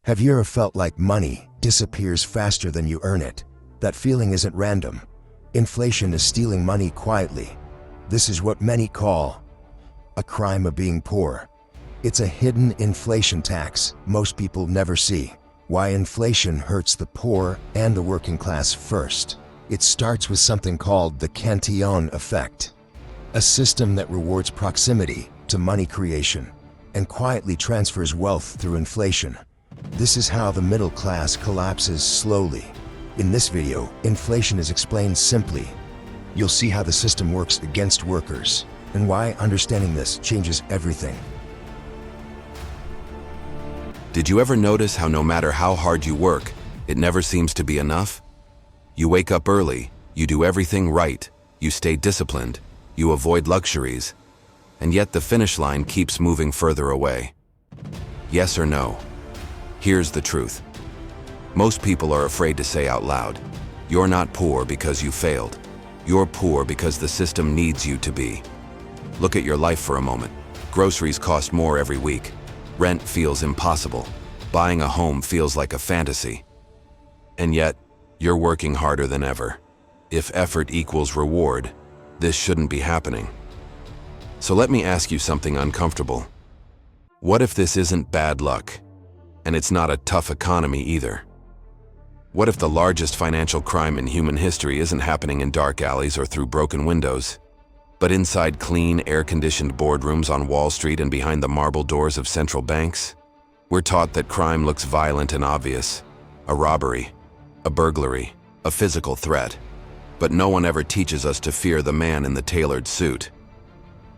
Have you ever felt like money disappears faster than you earn it? That feeling isn't random. Inflation is stealing money quietly. This is what many call a crime of being poor. It's a hidden inflation tax most people never see. Why inflation hurts the poor and the working class first. It starts with something called the Cantillon effect, a system that rewards proximity to money creation and quietly transfers wealth through inflation. This is how the middle class collapses slowly. In this video, inflation is explained simply. You'll see how the system works against workers and why understanding this changes everything. Did you ever notice how no matter how hard you work, it never seems to be enough? You wake up early, you do everything right, you stay disciplined, you avoid luxuries, and yet the finish line keeps moving further away. Yes or no? Here's the truth. Most people are afraid to say out loud, you're not poor because you failed. You're poor because the system needs you to be. Look at your life for a moment. Groceries cost more every week. Rent feels impossible. Buying a home feels like a fantasy. And yet, you're working harder than ever. If effort equals reward, this shouldn't be happening. So let me ask you something uncomfortable. What if this isn't bad luck? And it's not a tough economy either? What if the largest financial crime in human history isn't happening in dark alleys or through broken windows, but inside clean, air-conditioned boardrooms on Wall Street and behind the marble doors of central banks? We're taught that crime looks violent and obvious. A robbery, a burglary, a physical threat. But no one ever teaches us to fear the man in the tailored suit.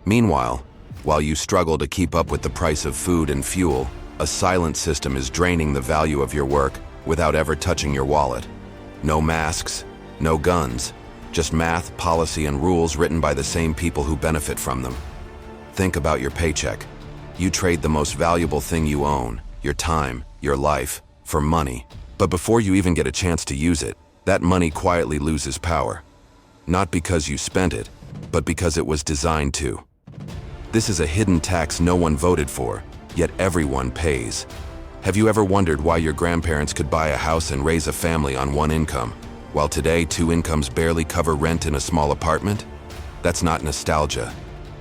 Meanwhile, while you struggle to keep up with the price of food and fuel, a silent system is draining the value of your work without ever touching your wallet. No masks, no guns, just math, policy, and rules written by the same people who benefit from them. Think about your paycheck. You trade the most valuable thing you own, your time, your life, for money. But before you even get a chance to use it, that money quietly loses power. Not because you spent it, but because it was designed to. This is a hidden tax no one voted for, yet everyone pays. Have you ever wondered why your grandparents could buy a house and raise a family on one income, while today 2 incomes barely cover rent in a small apartment? That's not nostalgia.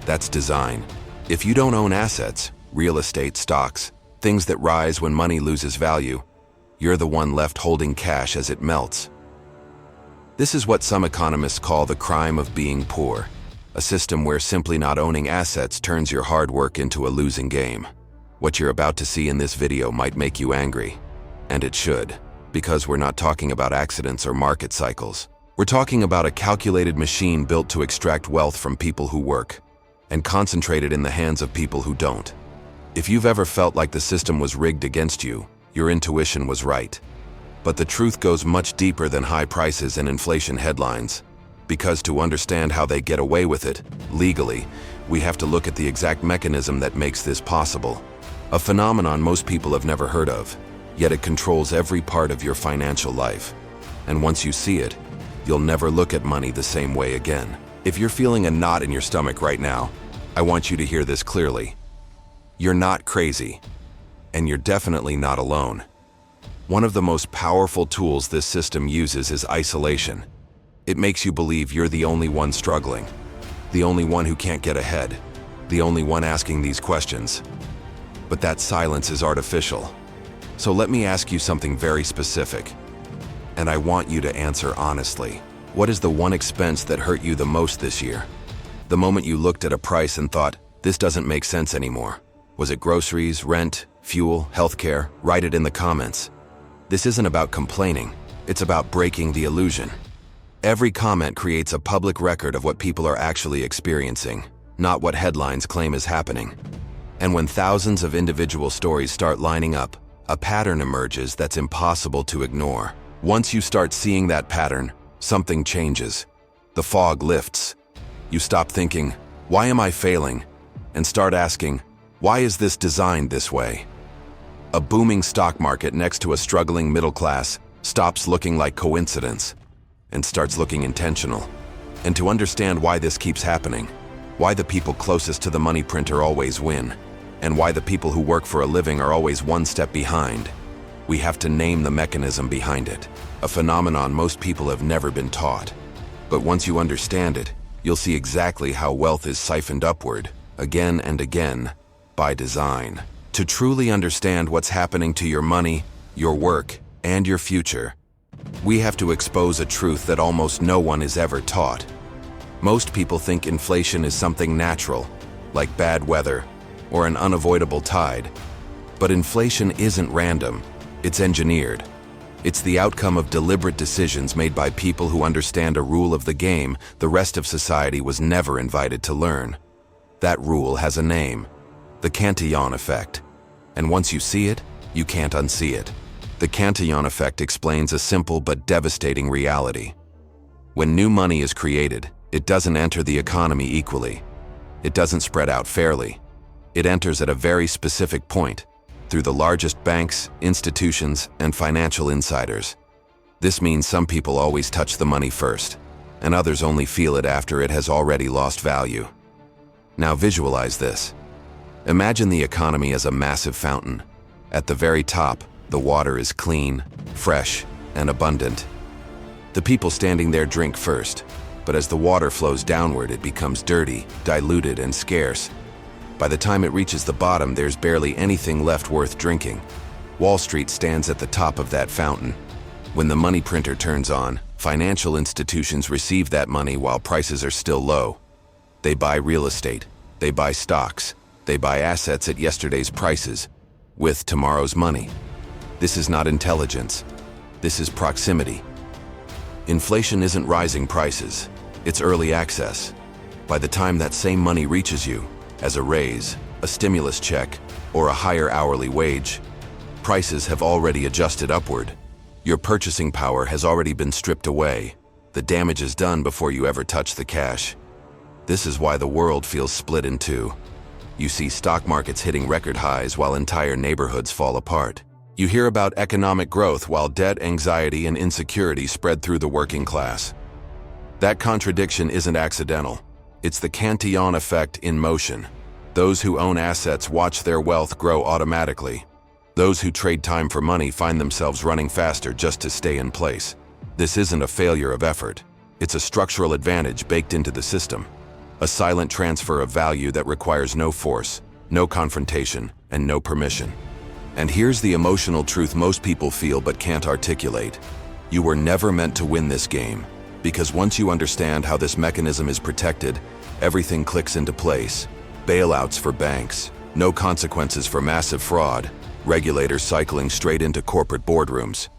That's design. If you don't own assets, real estate, stocks, things that rise when money loses value, you're the one left holding cash as it melts. This is what some economists call the crime of being poor, a system where simply not owning assets turns your hard work into a losing game. What you're about to see in this video might make you angry, and it should, because we're not talking about accidents or market cycles. We're talking about a calculated machine built to extract wealth from people who work, and concentrate it in the hands of people who don't. If you've ever felt like the system was rigged against you, your intuition was right. But the truth goes much deeper than high prices and inflation headlines. Because to understand how they get away with it, legally, we have to look at the exact mechanism that makes this possible. A phenomenon most people have never heard of, yet it controls every part of your financial life. And once you see it, you'll never look at money the same way again. If you're feeling a knot in your stomach right now, I want you to hear this clearly. You're not crazy, and you're definitely not alone. One of the most powerful tools this system uses is isolation. It makes you believe you're the only one struggling, the only one who can't get ahead, the only one asking these questions. But that silence is artificial. So let me ask you something very specific, and I want you to answer honestly. What is the one expense that hurt you the most this year? The moment you looked at a price and thought, this doesn't make sense anymore. Was it groceries, rent, fuel, healthcare? Write it in the comments. This isn't about complaining, it's about breaking the illusion. Every comment creates a public record of what people are actually experiencing, not what headlines claim is happening. And when thousands of individual stories start lining up, a pattern emerges that's impossible to ignore. Once you start seeing that pattern, something changes. The fog lifts. You stop thinking, why am I failing? And start asking, why is this designed this way? A booming stock market next to a struggling middle class stops looking like coincidence and starts looking intentional. And to understand why this keeps happening, why the people closest to the money printer always win, and why the people who work for a living are always one step behind, We have to name the mechanism behind it, a phenomenon most people have never been taught. But once you understand it, you'll see exactly how wealth is siphoned upward, again and again, by design. To truly understand what's happening to your money, your work, and your future, we have to expose a truth that almost no one is ever taught. Most people think inflation is something natural, like bad weather or an unavoidable tide. But inflation isn't random, it's engineered. It's the outcome of deliberate decisions made by people who understand a rule of the game the rest of society was never invited to learn. That rule has a name, the Cantillon effect. And once you see it, you can't unsee it. The Cantillon effect explains a simple but devastating reality. When new money is created, it doesn't enter the economy equally. It doesn't spread out fairly. It enters at a very specific point, through the largest banks, institutions, and financial insiders. This means some people always touch the money first, and others only feel it after it has already lost value. Now visualize this. Imagine the economy as a massive fountain. At the very top, the water is clean, fresh, and abundant. The people standing there drink first, but as the water flows downward, it becomes dirty, diluted, and scarce. By the time it reaches the bottom, there's barely anything left worth drinking. Wall Street stands at the top of that fountain. When the money printer turns on, financial institutions receive that money while prices are still low. They buy real estate, they buy stocks, they buy assets at yesterday's prices, with tomorrow's money. This is not intelligence. This is proximity. Inflation isn't rising prices, it's early access. By the time that same money reaches you, as a raise, a stimulus check, or a higher hourly wage, prices have already adjusted upward. Your purchasing power has already been stripped away. The damage is done before you ever touch the cash. This is why the world feels split in two. You see stock markets hitting record highs while entire neighborhoods fall apart. You hear about economic growth while debt, anxiety, and insecurity spread through the working class. That contradiction isn't accidental. It's the Cantillon effect in motion. Those who own assets watch their wealth grow automatically. Those who trade time for money find themselves running faster just to stay in place. This isn't a failure of effort. It's a structural advantage baked into the system. A silent transfer of value that requires no force, no confrontation, and no permission. And here's the emotional truth most people feel but can't articulate. You were never meant to win this game. Because once you understand how this mechanism is protected, everything clicks into place. Bailouts for banks, no consequences for massive fraud, regulators cycling straight into corporate boardrooms.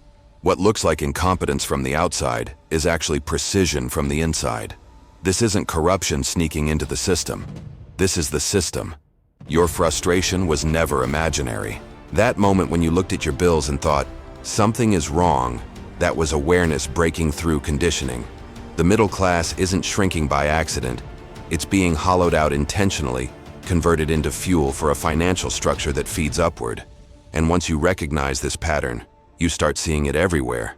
What looks like incompetence from the outside is actually precision from the inside. This isn't corruption sneaking into the system. This is the system. Your frustration was never imaginary. That moment when you looked at your bills and thought, something is wrong, that was awareness breaking through conditioning. The middle class isn't shrinking by accident. It's being hollowed out intentionally, converted into fuel for a financial structure that feeds upward. And once you recognize this pattern, you start seeing it everywhere.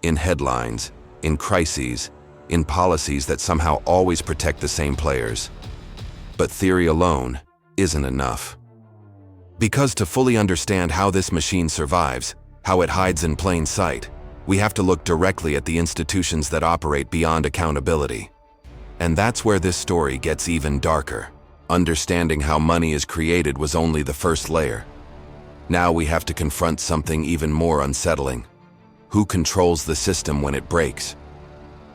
In headlines, in crises, in policies that somehow always protect the same players. But theory alone isn't enough. Because to fully understand how this machine survives, how it hides in plain sight, we have to look directly at the institutions that operate beyond accountability. And that's where this story gets even darker. Understanding how money is created was only the first layer. Now we have to confront something even more unsettling. Who controls the system when it breaks?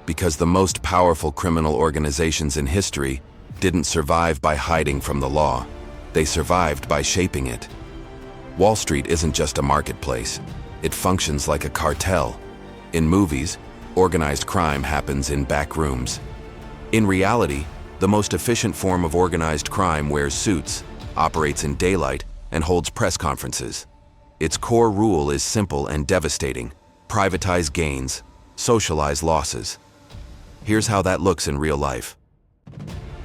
Because the most powerful criminal organizations in history didn't survive by hiding from the law. They survived by shaping it. Wall Street isn't just a marketplace. It functions like a cartel. In movies, organized crime happens in back rooms. In reality, the most efficient form of organized crime wears suits, operates in daylight, and holds press conferences. Its core rule is simple and devastating: privatize gains, socialize losses. Here's how that looks in real life.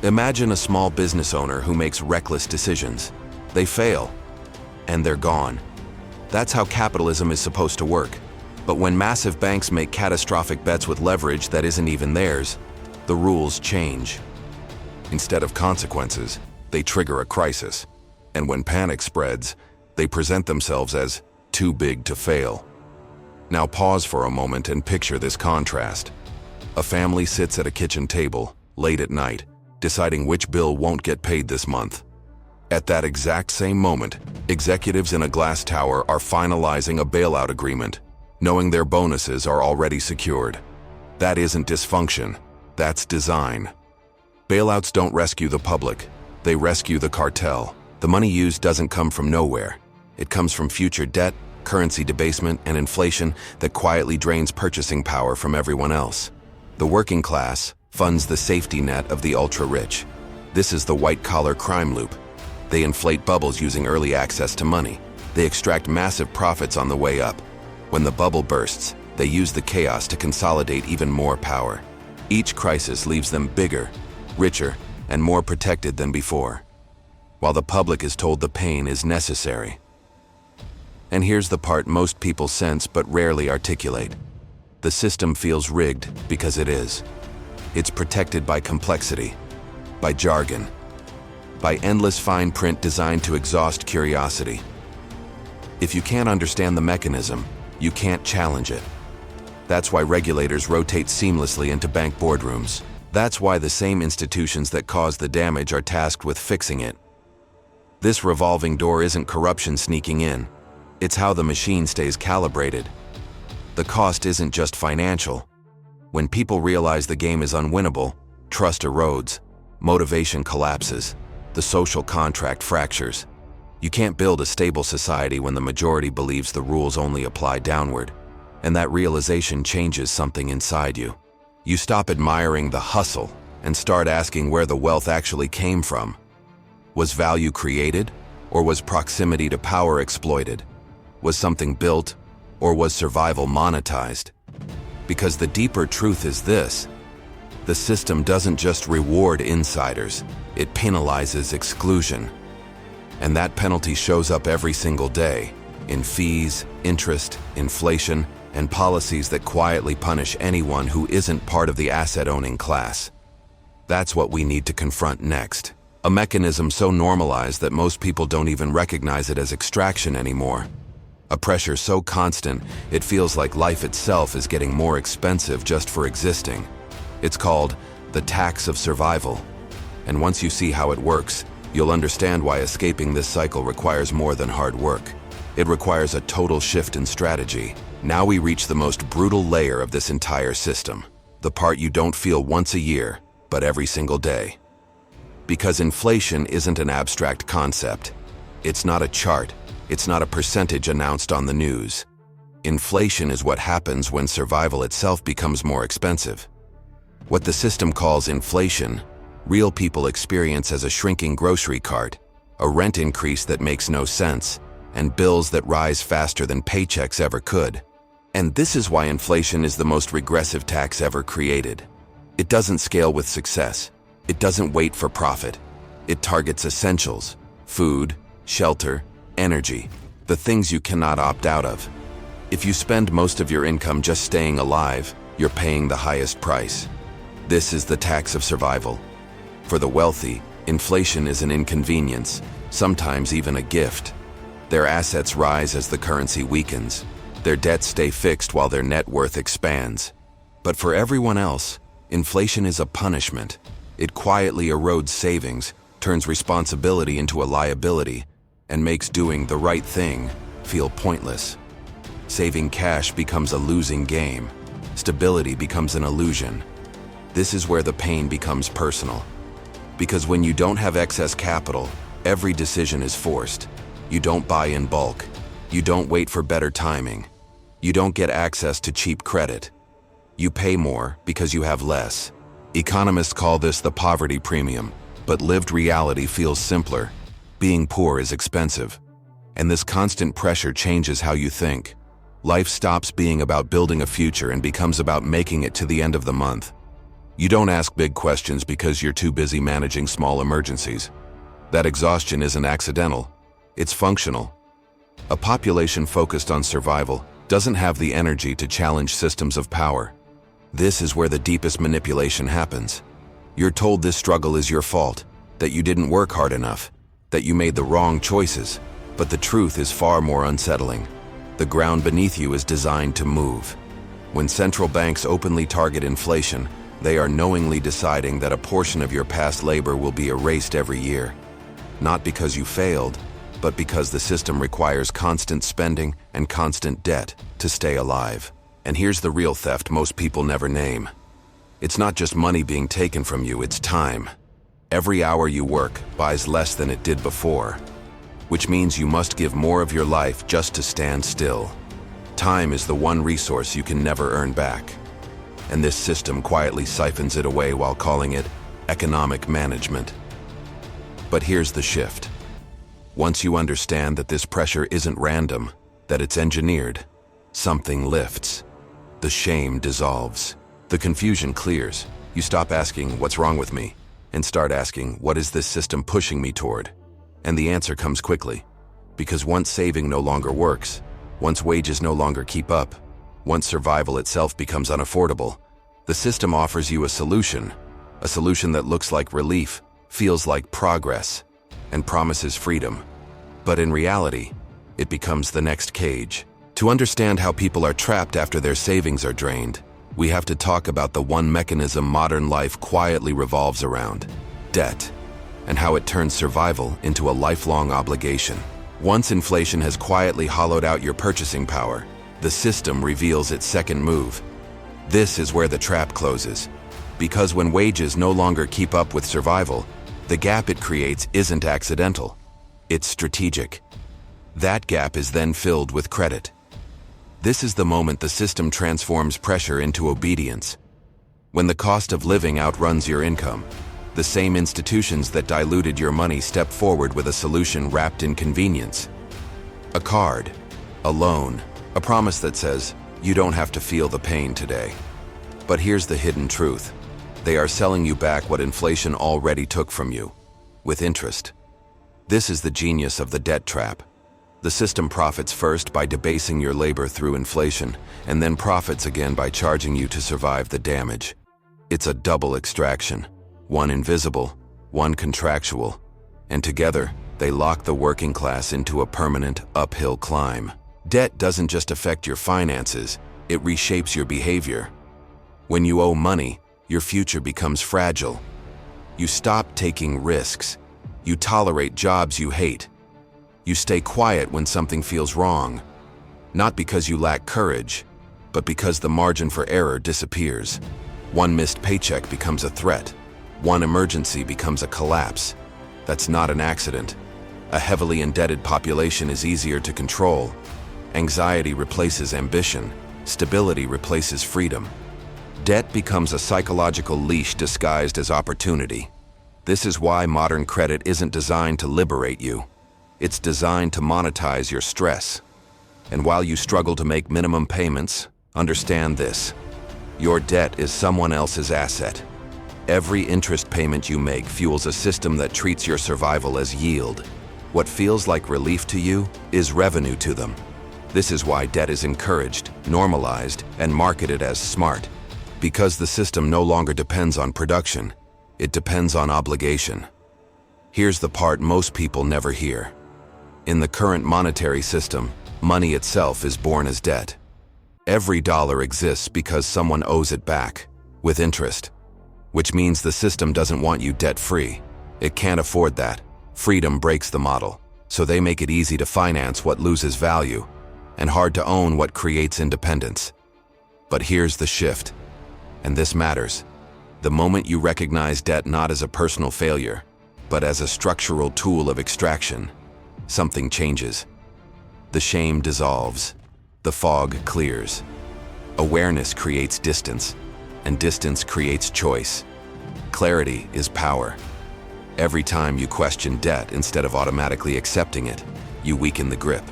Imagine a small business owner who makes reckless decisions. They fail, and they're gone. That's how capitalism is supposed to work. But when massive banks make catastrophic bets with leverage that isn't even theirs, the rules change. Instead of consequences, they trigger a crisis. And when panic spreads, they present themselves as too big to fail. Now pause for a moment and picture this contrast. A family sits at a kitchen table, late at night, deciding which bill won't get paid this month. At that exact same moment, executives in a glass tower are finalizing a bailout agreement, knowing their bonuses are already secured. That isn't dysfunction, that's design. Bailouts don't rescue the public, they rescue the cartel. The money used doesn't come from nowhere. It comes from future debt, currency debasement, and inflation that quietly drains purchasing power from everyone else. The working class funds the safety net of the ultra-rich. This is the white-collar crime loop. They inflate bubbles using early access to money. They extract massive profits on the way up. When the bubble bursts, they use the chaos to consolidate even more power. Each crisis leaves them bigger, richer, and more protected than before, while the public is told the pain is necessary. And here's the part most people sense but rarely articulate. The system feels rigged because it is. It's protected by complexity, by jargon, by endless fine print designed to exhaust curiosity. If you can't understand the mechanism, you can't challenge it. That's why regulators rotate seamlessly into bank boardrooms. That's why the same institutions that cause the damage are tasked with fixing it. This revolving door isn't corruption sneaking in. It's how the machine stays calibrated. The cost isn't just financial. When people realize the game is unwinnable, trust erodes, motivation collapses, the social contract fractures. You can't build a stable society when the majority believes the rules only apply downward, and that realization changes something inside you. You stop admiring the hustle and start asking where the wealth actually came from. Was value created, or was proximity to power exploited? Was something built, or was survival monetized? Because the deeper truth is this: the system doesn't just reward insiders, it penalizes exclusion. And that penalty shows up every single day, in fees, interest, inflation, and policies that quietly punish anyone who isn't part of the asset-owning class. That's what we need to confront next. A mechanism so normalized that most people don't even recognize it as extraction anymore. A pressure so constant, it feels like life itself is getting more expensive just for existing. It's called the tax of survival. And once you see how it works, you'll understand why escaping this cycle requires more than hard work. It requires a total shift in strategy. Now we reach the most brutal layer of this entire system, the part you don't feel once a year, but every single day. Because inflation isn't an abstract concept. It's not a chart. It's not a percentage announced on the news. Inflation is what happens when survival itself becomes more expensive. What the system calls inflation, real people experience as a shrinking grocery cart, a rent increase that makes no sense, and bills that rise faster than paychecks ever could. And this is why inflation is the most regressive tax ever created. It doesn't scale with success. It doesn't wait for profit. It targets essentials: food, shelter, energy, the things you cannot opt out of. If you spend most of your income just staying alive, you're paying the highest price. This is the tax of survival. For the wealthy, inflation is an inconvenience, sometimes even a gift. Their assets rise as the currency weakens. Their debts stay fixed while their net worth expands. But for everyone else, inflation is a punishment. It quietly erodes savings, turns responsibility into a liability, and makes doing the right thing feel pointless. Saving cash becomes a losing game. Stability becomes an illusion. This is where the pain becomes personal. Because when you don't have excess capital, every decision is forced. You don't buy in bulk. You don't wait for better timing. You don't get access to cheap credit. You pay more because you have less. Economists call this the poverty premium, but lived reality feels simpler. Being poor is expensive. And this constant pressure changes how you think. Life stops being about building a future and becomes about making it to the end of the month. You don't ask big questions because you're too busy managing small emergencies. That exhaustion isn't accidental. It's functional. A population focused on survival doesn't have the energy to challenge systems of power. This is where the deepest manipulation happens. You're told this struggle is your fault, that you didn't work hard enough, that you made the wrong choices, but the truth is far more unsettling. The ground beneath you is designed to move. When central banks openly target inflation, they are knowingly deciding that a portion of your past labor will be erased every year. Not because you failed, but because the system requires constant spending and constant debt to stay alive. And here's the real theft most people never name. It's not just money being taken from you, it's time. Every hour you work buys less than it did before, which means you must give more of your life just to stand still. Time is the one resource you can never earn back. And this system quietly siphons it away while calling it economic management. But here's the shift. Once you understand that this pressure isn't random, that it's engineered, something lifts. The shame dissolves. The confusion clears. You stop asking, "What's wrong with me?" and start asking, "What is this system pushing me toward?" And the answer comes quickly. Because once saving no longer works, once wages no longer keep up, once survival itself becomes unaffordable, the system offers you a solution that looks like relief, feels like progress, and promises freedom. But in reality, it becomes the next cage. To understand how people are trapped after their savings are drained, we have to talk about the one mechanism modern life quietly revolves around: debt, and how it turns survival into a lifelong obligation. Once inflation has quietly hollowed out your purchasing power, the system reveals its second move. This is where the trap closes. Because when wages no longer keep up with survival, the gap it creates isn't accidental. It's strategic. That gap is then filled with credit. This is the moment the system transforms pressure into obedience. When the cost of living outruns your income, the same institutions that diluted your money step forward with a solution wrapped in convenience. A card, a loan, a promise that says, "You don't have to feel the pain today." But here's the hidden truth. They are selling you back what inflation already took from you, with interest. This is the genius of the debt trap. The system profits first by debasing your labor through inflation, and then profits again by charging you to survive the damage. It's a double extraction, one invisible, one contractual, and together they lock the working class into a permanent uphill climb. Debt doesn't just affect your finances, it reshapes your behavior. When you owe money, your future becomes fragile. You stop taking risks. You tolerate jobs you hate. You stay quiet when something feels wrong, not because you lack courage, but because the margin for error disappears. One missed paycheck becomes a threat. One emergency becomes a collapse. That's not an accident. A heavily indebted population is easier to control. Anxiety replaces ambition. Stability replaces freedom. Debt becomes a psychological leash disguised as opportunity. This is why modern credit isn't designed to liberate you. It's designed to monetize your stress. And while you struggle to make minimum payments, understand this: your debt is someone else's asset. Every interest payment you make fuels a system that treats your survival as yield. What feels like relief to you is revenue to them. This is why debt is encouraged, normalized, and marketed as smart. Because the system no longer depends on production, it depends on obligation. Here's the part most people never hear. In the current monetary system, money itself is born as debt. Every dollar exists because someone owes it back, with interest. Which means the system doesn't want you debt-free. It can't afford that. Freedom breaks the model, so they make it easy to finance what loses value, and hard to own what creates independence. But here's the shift, and this matters. The moment you recognize debt not as a personal failure, but as a structural tool of extraction, something changes. The shame dissolves. The fog clears. Awareness creates distance, and distance creates choice. Clarity is power. Every time you question debt instead of automatically accepting it, you weaken the grip.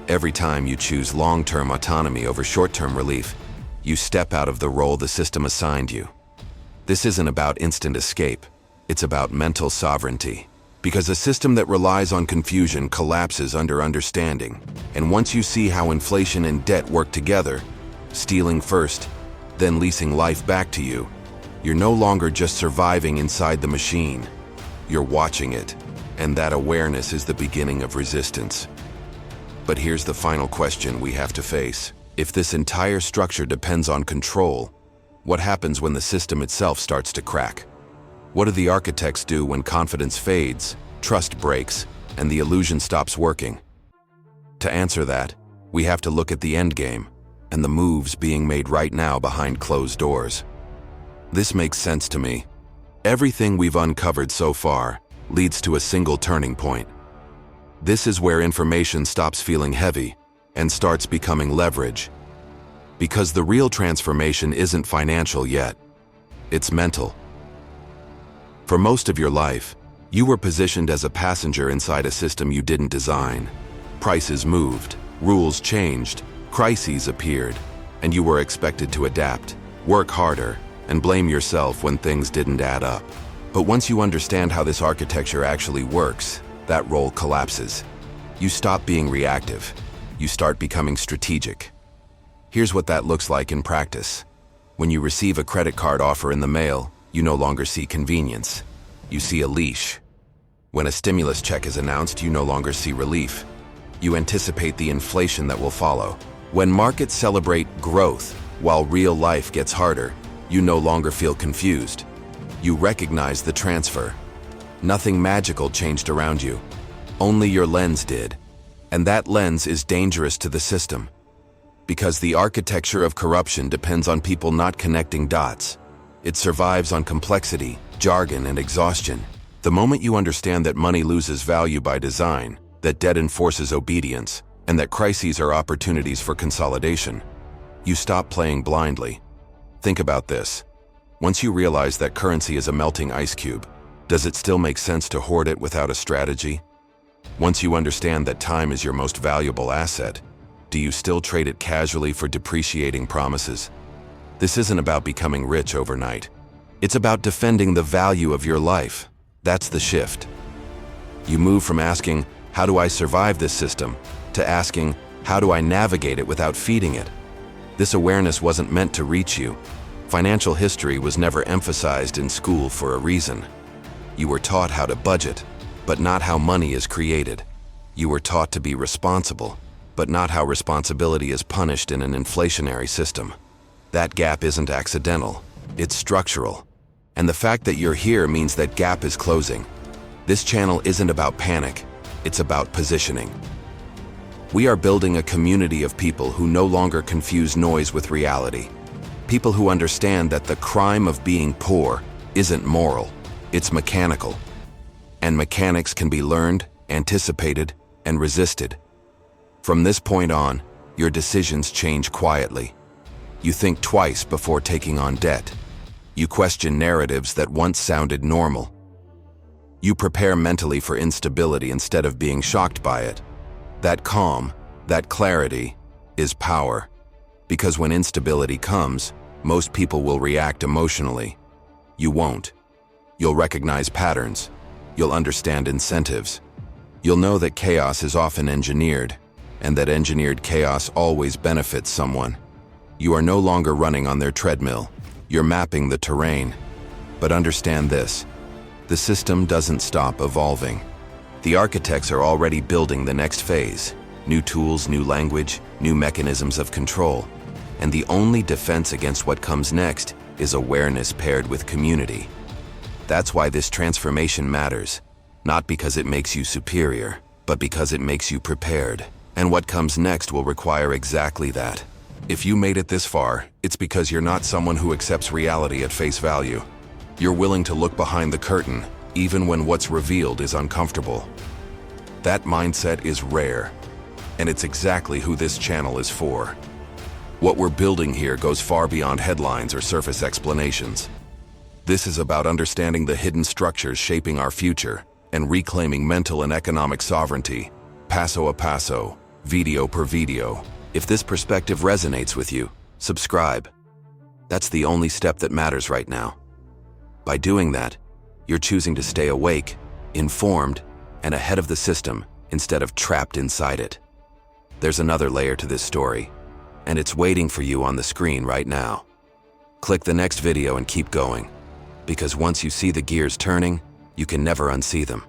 Every time you choose long-term autonomy over short-term relief, you step out of the role the system assigned you. This isn't about instant escape. It's about mental sovereignty. Because a system that relies on confusion collapses under understanding. And once you see how inflation and debt work together, stealing first, then leasing life back to you, you're no longer just surviving inside the machine. You're watching it, and that awareness is the beginning of resistance. But here's the final question we have to face. If this entire structure depends on control, what happens when the system itself starts to crack? What do the architects do when confidence fades, trust breaks, and the illusion stops working? To answer that, we have to look at the endgame and the moves being made right now behind closed doors. This makes sense to me. Everything we've uncovered so far leads to a single turning point. This is where information stops feeling heavy and starts becoming leverage. Because the real transformation isn't financial yet, it's mental. For most of your life, you were positioned as a passenger inside a system you didn't design. Prices moved, rules changed, crises appeared, and you were expected to adapt, work harder, and blame yourself when things didn't add up. But once you understand how this architecture actually works, that role collapses. You stop being reactive. You start becoming strategic. Here's what that looks like in practice. When you receive a credit card offer in the mail, you no longer see convenience. You see a leash. When a stimulus check is announced, you no longer see relief. You anticipate the inflation that will follow. When markets celebrate growth while real life gets harder, you no longer feel confused. You recognize the transfer. Nothing magical changed around you. Only your lens did. And that lens is dangerous to the system. Because the architecture of corruption depends on people not connecting dots. It survives on complexity, jargon, and exhaustion. The moment you understand that money loses value by design, that debt enforces obedience, and that crises are opportunities for consolidation, you stop playing blindly. Think about this. Once you realize that currency is a melting ice cube, does it still make sense to hoard it without a strategy? Once you understand that time is your most valuable asset, do you still trade it casually for depreciating promises? This isn't about becoming rich overnight. It's about defending the value of your life. That's the shift. You move from asking, "How do I survive this system?" to asking, "How do I navigate it without feeding it?" This awareness wasn't meant to reach you. Financial history was never emphasized in school for a reason. You were taught how to budget, but not how money is created. You were taught to be responsible, but not how responsibility is punished in an inflationary system. That gap isn't accidental, it's structural. And the fact that you're here means that gap is closing. This channel isn't about panic, it's about positioning. We are building a community of people who no longer confuse noise with reality. People who understand that the crime of being poor isn't moral, it's mechanical. And mechanics can be learned, anticipated, and resisted. From this point on, your decisions change quietly. You think twice before taking on debt. You question narratives that once sounded normal. You prepare mentally for instability instead of being shocked by it. That calm, that clarity, is power. Because when instability comes, most people will react emotionally. You won't. You'll recognize patterns. You'll understand incentives. You'll know that chaos is often engineered, and that engineered chaos always benefits someone. You are no longer running on their treadmill. You're mapping the terrain. But understand this. The system doesn't stop evolving. The architects are already building the next phase. New tools, new language, new mechanisms of control. And the only defense against what comes next is awareness paired with community. That's why this transformation matters. Not because it makes you superior, but because it makes you prepared. And what comes next will require exactly that. If you made it this far, it's because you're not someone who accepts reality at face value. You're willing to look behind the curtain, even when what's revealed is uncomfortable. That mindset is rare, and it's exactly who this channel is for. What we're building here goes far beyond headlines or surface explanations. This is about understanding the hidden structures shaping our future and reclaiming mental and economic sovereignty, paso a paso, video per video. If this perspective resonates with you, subscribe. That's the only step that matters right now. By doing that, you're choosing to stay awake, informed, and ahead of the system instead of trapped inside it. There's another layer to this story, and it's waiting for you on the screen right now. Click the next video and keep going, because once you see the gears turning, you can never unsee them.